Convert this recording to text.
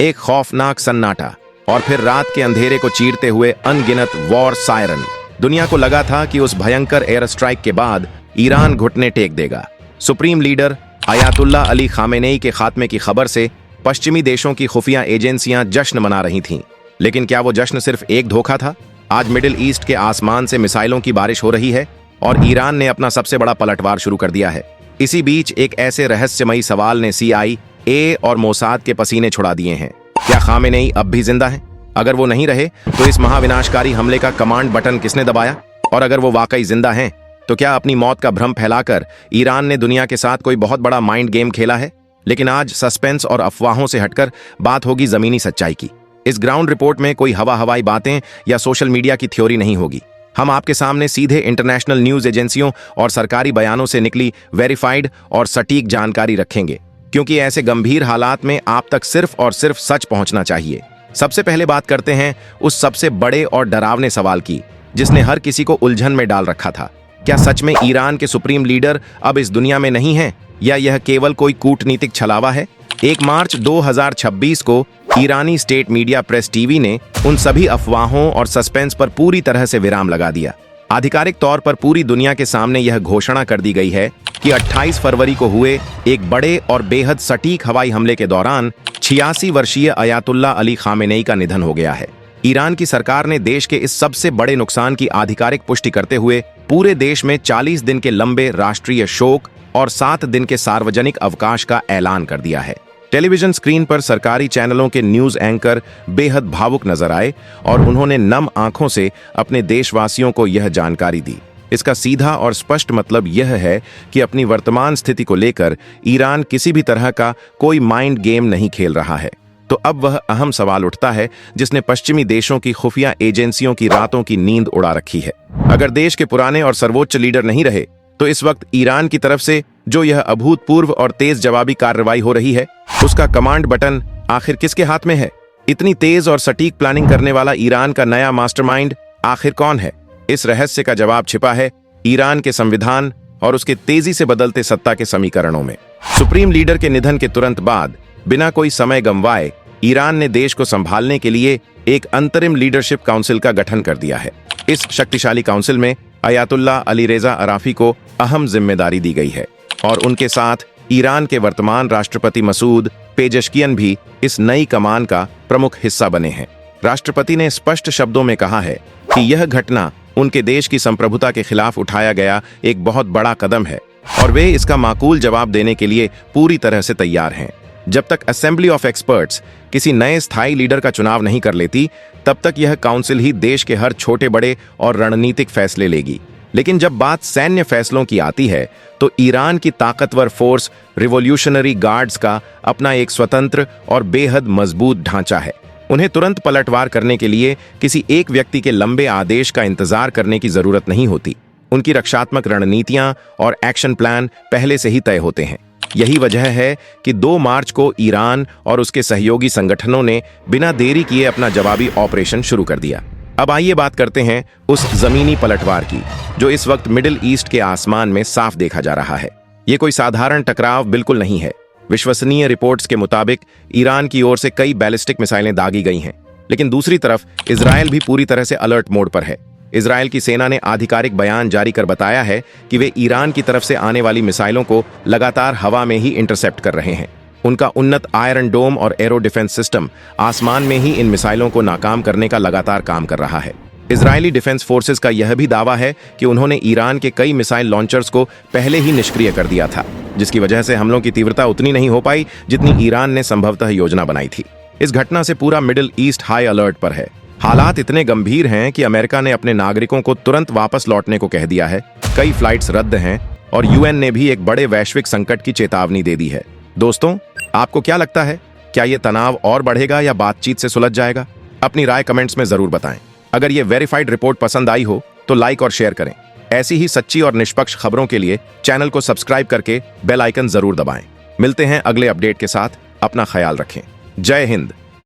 एक खौफनाक सन्नाटा और फिर रात के अंधेरे को चीरते हुए अनगिनत वॉर सायरन। दुनिया को लगा था कि उस भयंकर एयर स्ट्राइक के बाद ईरान घुटने टेक देगा। Supreme leader Ayatollah Ali Khamenei के खात्मे की खबर से पश्चिमी देशों की खुफिया एजेंसियां जश्न मना रही थीं। लेकिन क्या वो जश्न सिर्फ एक धोखा था? आज मिडिल ईस्ट के आसमान से मिसाइलों की बारिश हो रही है और ईरान ने अपना सबसे बड़ा पलटवार शुरू कर दिया है। इसी बीच एक ऐसे रहस्यमयी सवाल ने CIA और मोसाद के पसीने छुड़ा दिए हैं। क्या खामेनेई अब भी जिंदा हैं? अगर वो नहीं रहे तो इस महाविनाशकारी हमले का कमांड बटन किसने दबाया? और अगर वो वाकई जिंदा हैं तो क्या अपनी मौत का भ्रम फैलाकर ईरान ने दुनिया के साथ कोई बहुत बड़ा माइंड गेम खेला है? लेकिन आज सस्पेंस और अफवाहों से हटकर बात होगी जमीनी सच्चाई की। इस ग्राउंड रिपोर्ट में कोई हवाई बातें या सोशल मीडिया की थ्योरी नहीं होगी। हम आपके सामने सीधे इंटरनेशनल न्यूज एजेंसियों और सरकारी बयानों से निकली वेरीफाइड और सटीक जानकारी रखेंगे, क्योंकि ऐसे गंभीर हालात में आप तक सिर्फ और सिर्फ सच पहुंचना चाहिए। सबसे पहले बात करते हैं उस सबसे बड़े और डरावने सवाल की जिसने हर किसी को उलझन में डाल रखा था। क्या सच में ईरान के सुप्रीम लीडर अब इस दुनिया में नहीं हैं, या यह केवल कोई कूटनीतिक छलावा है? 1 मार्च 2026 को ईरानी स्टेट मीडिया प्रेस टीवी ने उन सभी अफवाहों और सस्पेंस पर पूरी तरह से विराम लगा दिया। आधिकारिक तौर पर पूरी दुनिया के सामने यह घोषणा कर दी गई है कि 28 फरवरी को हुए एक बड़े और बेहद सटीक हवाई हमले के दौरान 86 वर्षीय अयातुल्ला अली खामेनेई का निधन हो गया है। ईरान की सरकार ने देश के इस सबसे बड़े नुकसान की आधिकारिक पुष्टि करते हुए पूरे देश में 40 दिन के लंबे राष्ट्रीय शोक और 7 दिन के सार्वजनिक अवकाश का ऐलान कर दिया है। टेलीविजन स्क्रीन पर सरकारी चैनलों के न्यूज एंकर बेहद भावुक नजर आए और उन्होंने नम आंखों से अपने देशवासियों को यह जानकारी दी। इसका सीधा और स्पष्ट मतलब यह है कि अपनी वर्तमान स्थिति को लेकर ईरान किसी भी तरह का कोई माइंड गेम नहीं खेल रहा है। तो अब वह अहम सवाल उठता है जिसने पश्चिमी देशों की खुफिया एजेंसियों की रातों की नींद उड़ा रखी है। अगर देश के पुराने और सर्वोच्च लीडर नहीं रहे तो इस वक्त ईरान की तरफ से जो यह अभूतपूर्व और तेज जवाबी कार्रवाई हो रही है, उसका कमांड बटन आखिर किसके हाथ में है? इतनी तेज और सटीक प्लानिंग करने वाला ईरान का नया मास्टरमाइंड आखिर कौन है? इस रहस्य का जवाब छिपा है ईरान के संविधान और उसके तेजी से बदलते सत्ता के समीकरणों में। सुप्रीम लीडर के निधन के तुरंत बाद बिना कोई समय गंवाए ईरान ने देश को संभालने के लिए एक अंतरिम लीडरशिप काउंसिल का गठन कर दिया है। इस शक्तिशाली काउंसिल में अयातुल्ला अली रेजा अराफी को अहम जिम्मेदारी दी गई है और उनके साथ ईरान के वर्तमान राष्ट्रपति मसूद पेजेश्कियन भी इस नई कमान का प्रमुख हिस्सा बने हैं। राष्ट्रपति ने स्पष्ट शब्दों में कहा है कि यह घटना उनके देश की संप्रभुता के खिलाफ उठाया गया एक बहुत बड़ा कदम है और वे इसका माकूल जवाब देने के लिए पूरी तरह से तैयार हैं। जब तक असेंबली ऑफ एक्सपर्ट्स किसी नए स्थायी लीडर का चुनाव नहीं कर लेती, तब तक यह काउंसिल ही देश के हर छोटे बड़े और रणनीतिक फैसले लेगी। लेकिन जब बात सैन्य फैसलों की आती है तो ईरान की ताकतवर फोर्स रिवॉल्यूशनरी गार्ड्स का अपना एक स्वतंत्र और बेहद मजबूत ढांचा है। उन्हें तुरंत पलटवार करने के लिए किसी एक व्यक्ति के लंबे आदेश का इंतजार करने की जरूरत नहीं होती। उनकी रक्षात्मक रणनीतियां और एक्शन प्लान पहले से ही तय होते हैं। यही वजह है कि 2 मार्च को ईरान और उसके सहयोगी संगठनों ने बिना देरी किए अपना जवाबी ऑपरेशन शुरू कर दिया। अब आइए बात करते हैं उस जमीनी पलटवार की जो इस वक्त मिडिल ईस्ट के आसमान में साफ देखा जा रहा है। ये कोई साधारण टकराव बिल्कुल नहीं है। विश्वसनीय रिपोर्ट्स के मुताबिक ईरान की ओर से कई बैलिस्टिक मिसाइलें दागी गई हैं, लेकिन दूसरी तरफ इजरायल भी पूरी तरह से अलर्ट मोड पर है। इजरायल की सेना ने आधिकारिक बयान जारी कर बताया है कि वे ईरान की तरफ से आने वाली मिसाइलों को लगातार हवा में ही इंटरसेप्ट कर रहे हैं। उनका उन्नत आयरन डोम और एरो डिफेंस सिस्टम आसमान में ही इन मिसाइलों को नाकाम करने का लगातार काम कर रहा है। इजरायली डिफेंस फोर्सेस का यह भी दावा है कि उन्होंने ईरान के कई मिसाइल लॉन्चर्स को पहले ही निष्क्रिय कर दिया था, जिसकी वजह से हमलों की तीव्रता उतनी नहीं हो पाई जितनी ईरान ने संभवतः योजना बनाई थी। इस घटना से पूरा मिडिल ईस्ट हाई अलर्ट पर है। हालात इतने गंभीर हैं कि अमेरिका ने अपने नागरिकों को तुरंत वापस लौटने को कह दिया है। कई फ्लाइट्स रद्द हैं और यूएन ने भी एक बड़े वैश्विक संकट की चेतावनी दे दी है। दोस्तों, आपको क्या लगता है? क्या ये तनाव और बढ़ेगा या बातचीत से सुलझ जाएगा? अपनी राय कमेंट्स में जरूर बताएं। अगर ये वेरीफाइड रिपोर्ट पसंद आई हो तो लाइक और शेयर करें। ऐसी ही सच्ची और निष्पक्ष खबरों के लिए चैनल को सब्सक्राइब करके बेल आइकन जरूर दबाएं। मिलते हैं अगले अपडेट के साथ। अपना ख्याल रखें। जय हिंद।